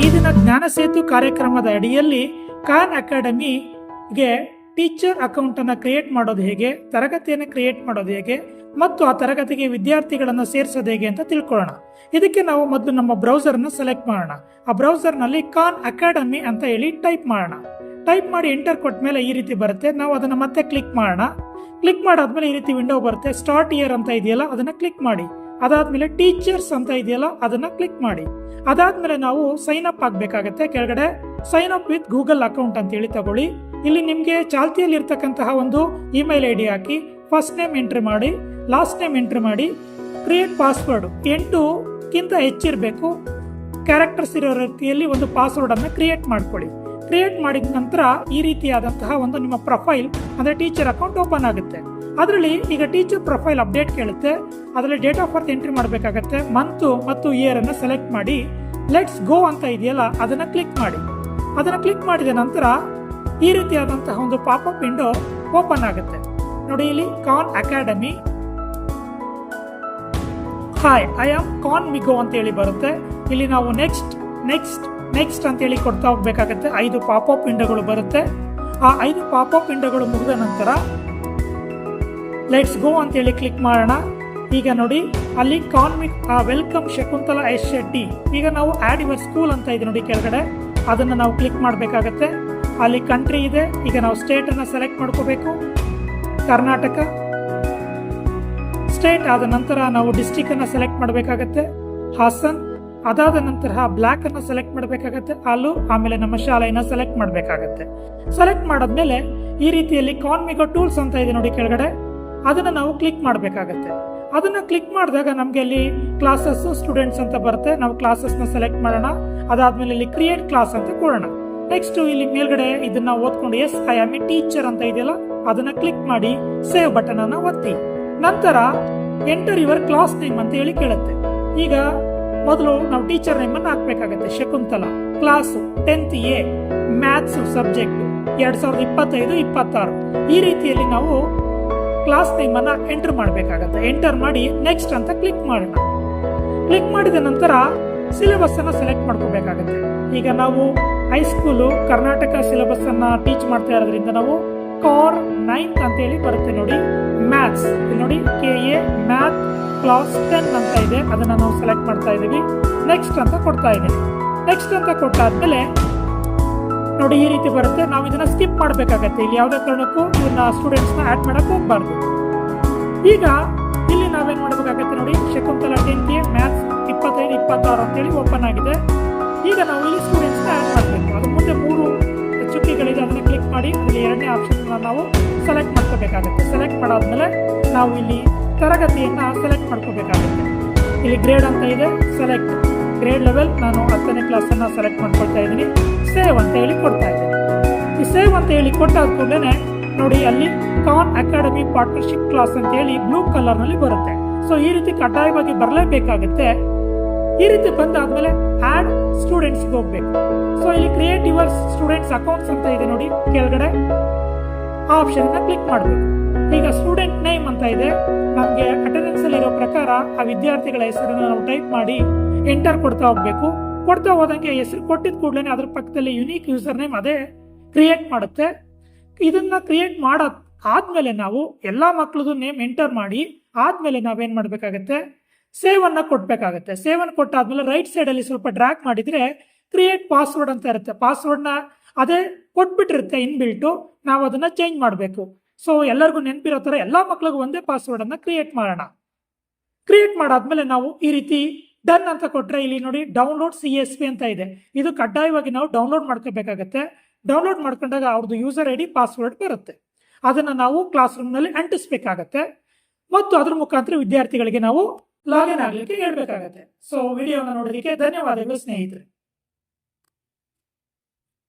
ಈ ದಿನ ಜ್ಞಾನ ಸೇತು ಕಾರ್ಯಕ್ರಮದ ಅಡಿಯಲ್ಲಿ ಖಾನ್ ಅಕಾಡೆಮಿಗೆ ಟೀಚರ್ ಅಕೌಂಟ್ ಅನ್ನು ಕ್ರಿಯೇಟ್ ಮಾಡೋದು ಹೇಗೆ, ತರಗತಿಯನ್ನು ಕ್ರಿಯೇಟ್ ಮಾಡೋದು ಹೇಗೆ ಮತ್ತು ಆ ತರಗತಿಗೆ ವಿದ್ಯಾರ್ಥಿಗಳನ್ನು ಸೇರಿಸೋದು ಹೇಗೆ ಅಂತ ತಿಳ್ಕೊಳ್ಳೋಣ. ಇದಕ್ಕೆ ನಾವು ಮೊದಲು ನಮ್ಮ ಬ್ರೌಸರ್ನ ಸೆಲೆಕ್ಟ್ ಮಾಡೋಣ. ಆ ಬ್ರೌಸರ್ನಲ್ಲಿ ಖಾನ್ ಅಕಾಡೆಮಿ ಅಂತ ಹೇಳಿ ಟೈಪ್ ಮಾಡೋಣ. ಟೈಪ್ ಮಾಡಿ ಎಂಟರ್ ಕೊಟ್ಟ ಮೇಲೆ ಈ ರೀತಿ ಬರುತ್ತೆ. ನಾವು ಅದನ್ನು ಮತ್ತೆ ಕ್ಲಿಕ್ ಮಾಡೋಣ. ಕ್ಲಿಕ್ ಮಾಡಾದ್ಮೇಲೆ ಈ ರೀತಿ ವಿಂಡೋ ಬರುತ್ತೆ. ಸ್ಟಾರ್ಟ್ ಇಯರ್ ಅಂತ ಇದೆಯಲ್ಲ ಅದನ್ನ ಕ್ಲಿಕ್ ಮಾಡಿ. ಅದಾದ್ಮೇಲೆ ಟೀಚರ್ಸ್ ಅಂತ ಇದೆಯಲ್ಲ ಅದನ್ನ ಕ್ಲಿಕ್ ಮಾಡಿ. ಅದಾದ್ಮೇಲೆ ನಾವು ಸೈನ್ ಅಪ್ ಆಗಬೇಕಾಗತ್ತೆ. ಕೆಳಗಡೆ sign up with Google account ಅಂತ ಹೇಳಿ ತಗೊಳ್ಳಿ. ಇಲ್ಲಿ ನಿಮಗೆ ಚಾಲ್ತಿಯಲ್ಲಿ ಇರ್ತಕ್ಕಂತಹ ಒಂದು ಇಮೇಲ್ ಐಡಿ ಹಾಕಿ ಫಸ್ಟ್ ನೇಮ್ ಎಂಟ್ರಿ ಮಾಡಿ, ಲಾಸ್ಟ್ ನೇಮ್ ಎಂಟ್ರಿ ಮಾಡಿ, ಕ್ರಿಯೇಟ್ ಪಾಸ್ವರ್ಡ್ 8ಕ್ಕಿಂತ ಹೆಚ್ಚಿರಬೇಕು ಕ್ಯಾರೆಕ್ಟರ್ಸ್ ಇರೋ ರೀತಿಯಲ್ಲಿ ಒಂದು ಪಾಸ್ವರ್ಡ್ ಅನ್ನು ಕ್ರಿಯೇಟ್ ಮಾಡ್ಕೊಳ್ಳಿ. ಕ್ರಿಯೇಟ್ ಮಾಡಿದ ನಂತರ ಈ ರೀತಿಯಾದಂತಹ ಒಂದು ನಿಮ್ಮ ಪ್ರೊಫೈಲ್ ಅಂದ್ರೆ ಟೀಚರ್ ಅಕೌಂಟ್ ಓಪನ್ ಆಗುತ್ತೆ. ಅದರಲ್ಲಿ ಈಗ ಟೀಚರ್ ಪ್ರೊಫೈಲ್ ಅಪ್ಡೇಟ್ ಕೇಳುತ್ತೆ. ಅದರಲ್ಲಿ ಡೇಟ್ ಆಫ್ ಬರ್ತ್ ಎಂಟ್ರಿ ಮಾಡಬೇಕಾಗತ್ತೆ. ಮಂತ್ ಮತ್ತು ಇಯರ್ ಅನ್ನು ಸೆಲೆಕ್ಟ್ ಮಾಡಿ ಲೆಟ್ಸ್ ಗೋ ಅಂತ ಇದೆಯಲ್ಲ ಅದನ್ನ ಕ್ಲಿಕ್ ಮಾಡಿ. ಅದನ್ನ ಕ್ಲಿಕ್ ಮಾಡಿದ ನಂತರ ಈ ರೀತಿಯಾದಂತಹ ಒಂದು ಪಾಪಪ್ ವಿಂಡೋ ಓಪನ್ ಆಗುತ್ತೆ. ನೋಡಿ, ಇಲ್ಲಿ Khan Academy hi I am Khanmigo ಅಂತ ಹೇಳಿ ಬರುತ್ತೆ. ಇಲ್ಲಿ ನಾವು ನೆಕ್ಸ್ಟ್ ನೆಕ್ಸ್ಟ್ ನೆಕ್ಸ್ಟ್ ಅಂತ ಹೇಳಿ ಕೊಡ್ತಾ ಹೋಗ್ಬೇಕಾಗತ್ತೆ. 5 ಪಾಪಪ್ ವಿಂಡೋಗಳು ಬರುತ್ತೆ. ಆ 5 ಪಾಪಪ್ ವಿಂಡೋಗಳು ಮುಗಿದ ನಂತರ ಲೆಟ್ಸ್ ಗೋ ಅಂತ ಹೇಳಿ ಕ್ಲಿಕ್ ಮಾಡೋಣ. ಈಗ ನೋಡಿ, ಅಲ್ಲಿ ವೆಲ್ಕಮ್ ಶಕುಂತಲಾ ಎಸ್ ಶೆಟ್ಟಿ. ಈಗ ನಾವು ಆಡ್ ಯುವರ್ ಸ್ಕೂಲ್ ಅಂತ ಇದೆ ನೋಡಿ ಕೆಳಗಡೆ, ಅದನ್ನ ನಾವು ಕ್ಲಿಕ್ ಮಾಡಬೇಕಾಗತ್ತೆ. ಅಲ್ಲಿ ಕಂಟ್ರಿ ಇದೆ. ಈಗ ನಾವು ಸ್ಟೇಟ್ ಅನ್ನ ಸೆಲೆಕ್ಟ್ ಮಾಡ್ಕೋಬೇಕು. ಕರ್ನಾಟಕ ಸ್ಟೇಟ್ ಆದ ನಂತರ ನಾವು ಡಿಸ್ಟ್ರಿಕ್ಟ್ ಅನ್ನ ಸೆಲೆಕ್ಟ್ ಮಾಡಬೇಕಾಗತ್ತೆ. ಹಾಸನ್. ಅದಾದ ನಂತರ ಬ್ಲಾಕ್ ಅನ್ನ ಸೆಲೆಕ್ಟ್ ಮಾಡಬೇಕಾಗತ್ತೆ. ಅಲ್ಲೂ ಆಮೇಲೆ ನಮ್ಮ ಶಾಲೆಯನ್ನ ಸೆಲೆಕ್ಟ್ ಮಾಡಬೇಕಾಗತ್ತೆ. ಸೆಲೆಕ್ಟ್ ಮಾಡಾದ್ಮೇಲೆ ಈ ರೀತಿಯಲ್ಲಿ ಖಾನ್ ಮಿಗೋ ಟೂಲ್ಸ್ ಅಂತ ಇದೆ ನೋಡಿ ಕೆಳಗಡೆ, ಅದನ್ನ ನಾವು ಕ್ಲಿಕ್ ಮಾಡಬೇಕಾಗತ್ತೆ. ಅದನ್ನ ಕ್ಲಿಕ್ ಮಾಡಿದಾಗ ನಮ್ಗೆ ಅಲ್ಲಿ ಕ್ಲಾಸಸ್ ಸ್ಟೂಡೆಂಟ್ಸ್ ಅಂತ ಬರುತ್ತೆ. ನಾವು ಕ್ಲಾಸಸ್ ನ ಸೆಲೆಕ್ಟ್ ಮಾಡೋಣ. ಅದಾದ್ಮೇಲೆ ಇಲ್ಲಿ ಕ್ರಿಯೇಟ್ ಕ್ಲಾಸ್ ಅಂತ ಕೊಡೋಣ. ನೆಕ್ಸ್ಟ್ ಇಲ್ಲಿ ಮೇಲ್ಗಡೆ ಇದನ್ನ ಓದ್ಕೊಂಡು as I am a teacher ಅಂತ ಇದೆಯಲ್ಲ ಅದನ್ನ ಕ್ಲಿಕ್ ಮಾಡಿ ಸೇವ್ ಬಟನ್ ಅನ್ನ ಒತ್ತಿ. ನಂತರ ಎಂಟರ್ ಯುವರ್ ಕ್ಲಾಸ್ ನೇಮ್ ಅಂತ ಹೇಳಿ ಕೇಳುತ್ತೆ. ಈಗ ಮೊದಲು ನಾವು ಟೀಚರ್ ನೇಮ್ ಅನ್ನು ಹಾಕ್ಬೇಕಾಗತ್ತೆ. Shakuntala, class 10th A, maths subject 2025-26. ಈ ರೀತಿಯಲ್ಲಿ ನಾವು ಕ್ಲಾಸ್ ನೇಮ್ ಅನ್ನ ಎಂಟರ್ ಮಾಡಬೇಕಾಗತ್ತೆ. ಎಂಟರ್ ಮಾಡಿ ನೆಕ್ಸ್ಟ್ ಅಂತ ಕ್ಲಿಕ್ ಮಾಡೋಣ. ಕ್ಲಿಕ್ ಮಾಡಿದ ನಂತರ ಸಿಲೆಬಸ್ ಅನ್ನ ಸೆಲೆಕ್ಟ್ ಮಾಡ್ಕೋಬೇಕಾಗತ್ತೆ. ಈಗ ನಾವು ಹೈಸ್ಕೂಲು ಕರ್ನಾಟಕ ಸಿಲೆಬಸ್ ಅನ್ನ ಟೀಚ್ ಮಾಡ್ತಾ ಇರೋದ್ರಿಂದ ನಾವು ಕೋರ್ 9th ಅಂತ ಹೇಳಿ ಬರುತ್ತೆ ನೋಡಿ. ಮ್ಯಾಥ್ಸ್ ನೋಡಿ KA ಮ್ಯಾಥ್ ಕ್ಲಾಸ್ 10 ಅಂತ ಇದೆ, ಅದನ್ನ ನಾವು ಸೆಲೆಕ್ಟ್ ಮಾಡ್ತಾ ಇದೀವಿ. ನೆಕ್ಸ್ಟ್ ಅಂತ ಕೊಡ್ತಾ ಇದ್ದೀವಿ. ನೆಕ್ಸ್ಟ್ ಅಂತ ಕೊಟ್ಟಾದ್ಮೇಲೆ ನೋಡಿ ಈ ರೀತಿ ಬರುತ್ತೆ. ನಾವು ಇದನ್ನ ಸ್ಕಿಪ್ ಮಾಡಬೇಕಾಗತ್ತೆ. ಇಲ್ಲಿ ಯಾವುದೇ ಕಾರಣಕ್ಕೂ ಇವನ್ನ ಸ್ಟೂಡೆಂಟ್ಸ್ ನ ಆಡ್ ಮಾಡಕ್ ಹೋಗ್ಬಾರ್ದು. ಈಗ ಇಲ್ಲಿ ನಾವೇನ್ ಮಾಡಬೇಕಾಗತ್ತೆ ನೋಡಿ, ಶಕುಂತಲಾ 10th A ಮ್ಯಾಥ್ಸ್ 25-26 ಅಂತ ಹೇಳಿ ಓಪನ್ ಆಗಿದೆ. ಈಗ ನಾವು ಇಲ್ಲಿ ಸ್ಟೂಡೆಂಟ್ಸ್ ನ ಆಡ್ ಮಾಡಬೇಕು. ಅದು ಮುಂದೆ 3 ಚುಕ್ಕಿಗಳಿದೆ, ಅದನ್ನ ಕ್ಲಿಕ್ ಮಾಡಿ ಇಲ್ಲಿ 2ನೇ ಆಪ್ಷನ್ ನಾವು ಸೆಲೆಕ್ಟ್ ಮಾಡ್ಕೋಬೇಕಾಗುತ್ತೆ. ಸೆಲೆಕ್ಟ್ ಮಾಡಾದ್ಮೇಲೆ ನಾವು ಇಲ್ಲಿ ತರಗತಿಯನ್ನ ಸೆಲೆಕ್ಟ್ ಮಾಡ್ಕೋಬೇಕಾಗುತ್ತೆ. ಇಲ್ಲಿ ಗ್ರೇಡ್ ಅಂತ ಇದೆ, ಸೆಲೆಕ್ಟ್ ಗ್ರೇಡ್ ಲೆವೆಲ್. ನಾನು 10ನೇ ಕ್ಲಾಸ್ ಅನ್ನ ಸೆಲೆಕ್ಟ್ ಮಾಡ್ಕೊಳ್ತಾ ಇದ್ದೀನಿ. ಸೇವ್ ಅಂತ ಹೇಳಿ ಕೊಡ್ತಾ ಇದ್ದೀನಿ. ಈ ಸೇವ್ ಅಂತ ಹೇಳಿ ಕೊಟ್ಟಾದ್ಮೇಲೆ ನೋಡಿ ಅಲ್ಲಿ ಖಾನ್ ಅಕಾಡೆಮಿ ಪಾರ್ಟ್ನರ್ಶಿಪ್ ಕ್ಲಾಸ್ ಅಂತ ಹೇಳಿ ಬ್ಲೂ ಕಲರ್ ನಲ್ಲಿ ಬರುತ್ತೆ. ಸೊ ಈ ರೀತಿ ಕಡ್ಡಾಯವಾಗಿ ಬರಲೇಬೇಕಾಗುತ್ತೆ. ಈ ರೀತಿ ಬಂದಾದ್ಮೇಲೆ ಆಡ್ ಸ್ಟೂಡೆಂಟ್ಸ್ ಹೋಗ್ಬೇಕು. ಸೊ ಇಲ್ಲಿ ಕ್ರಿಯೇಟ್ ಯುವರ್ ಸ್ಟೂಡೆಂಟ್ಸ್ ಅಕೌಂಟ್ಸ್ ಅಂತ ಇದೆ ನೋಡಿ ಕೆಳಗಡೆ, ಆ ಆಪ್ಷನ್ ಕ್ಲಿಕ್ ಮಾಡಬೇಕು. ಈಗ ಸ್ಟೂಡೆಂಟ್ ನೇಮ್ ಅಂತ ಇದೆ, ನಮಗೆ ಅಟೆಂಡೆನ್ಸ್ ಅಲ್ಲಿ ಇರೋ ಪ್ರಕಾರ ಆ ವಿದ್ಯಾರ್ಥಿಗಳ ಹೆಸರನ್ನು ನಾವು ಟೈಪ್ ಮಾಡಿ ಎಂಟರ್ ಕೊಡ್ತಾ ಹೋಗ್ಬೇಕು. ಕೊಡ್ತಾ ಹೋದಂಗೆ ಹೆಸರು ಕೊಟ್ಟಿದ ಕೂಡಲೇ ಅದ್ರ ಪಕ್ಕದಲ್ಲಿ ಯುನೀಕ್ ಯೂಸರ್ ನೇಮ್ ಅದೇ ಕ್ರಿಯೇಟ್ ಮಾಡುತ್ತೆ. ಇದನ್ನ ಕ್ರಿಯೇಟ್ ಆದ್ಮೇಲೆ ನಾವು ಎಲ್ಲಾ ಮಕ್ಕಳದು ನೇಮ್ ಎಂಟರ್ ಮಾಡಿ ಆದ್ಮೇಲೆ ನಾವೇನ್ ಮಾಡ್ಬೇಕಾಗತ್ತೆ, ಸೇವ್ ಅನ್ನ ಕೊಡ್ಬೇಕಾಗತ್ತೆ. ಸೇವ್ ಅನ್ನು ಕೊಟ್ಟಾದ್ಮೇಲೆ ರೈಟ್ ಸೈಡ್ ಅಲ್ಲಿ ಸ್ವಲ್ಪ ಡ್ರ್ಯಾಗ್ ಮಾಡಿದ್ರೆ ಕ್ರಿಯೇಟ್ ಪಾಸ್ವರ್ಡ್ ಅಂತ ಇರುತ್ತೆ. ಪಾಸ್ವರ್ಡ್ ನ ಅದೇ ಕೊಟ್ಬಿಟ್ಟಿರುತ್ತೆ ಇನ್ಬಿಲ್ಟು, ನಾವು ಅದನ್ನ ಚೇಂಜ್ ಮಾಡಬೇಕು. ಸೊ ಎಲ್ಲರಿಗೂ ನೆನಪಿರೋ ತರ ಎಲ್ಲಾ ಮಕ್ಕಳಿಗೂ ಒಂದೇ ಪಾಸ್ವರ್ಡ್ ಅನ್ನ ಕ್ರಿಯೇಟ್ ಮಾಡೋಣ. ಕ್ರಿಯೇಟ್ ಮಾಡಾದ್ಮೇಲೆ ನಾವು ಈ ರೀತಿ ಡನ್ ಅಂತ ಕೊಟ್ರೆ ಇಲ್ಲಿ ನೋಡಿ ಡೌನ್ಲೋಡ್ CSV ಅಂತ ಇದೆ. ಇದು ಕಡ್ಡಾಯವಾಗಿ ನಾವು ಡೌನ್ಲೋಡ್ ಮಾಡ್ಕೋಬೇಕಾಗತ್ತೆ. ಡೌನ್ಲೋಡ್ ಮಾಡ್ಕೊಂಡಾಗ ಅವ್ರದ್ದು ಯೂಸರ್ ID ಪಾಸ್ವರ್ಡ್ ಬರುತ್ತೆ. ಅದನ್ನ ನಾವು ಕ್ಲಾಸ್ ರೂಮ್ ನಲ್ಲಿ ಅಂಟಿಸ್ಬೇಕಾಗತ್ತೆ ಮತ್ತು ಅದ್ರ ಮುಖಾಂತರ ವಿದ್ಯಾರ್ಥಿಗಳಿಗೆ ನಾವು ಲಾಗಿನ್ ಆಗ್ಲಿಕ್ಕೆ ಹೇಳ್ಬೇಕಾಗತ್ತೆ. ಸೊ ವಿಡಿಯೋನ ನೋಡೋದಕ್ಕೆ ಧನ್ಯವಾದಗಳು ಸ್ನೇಹಿತರೆ.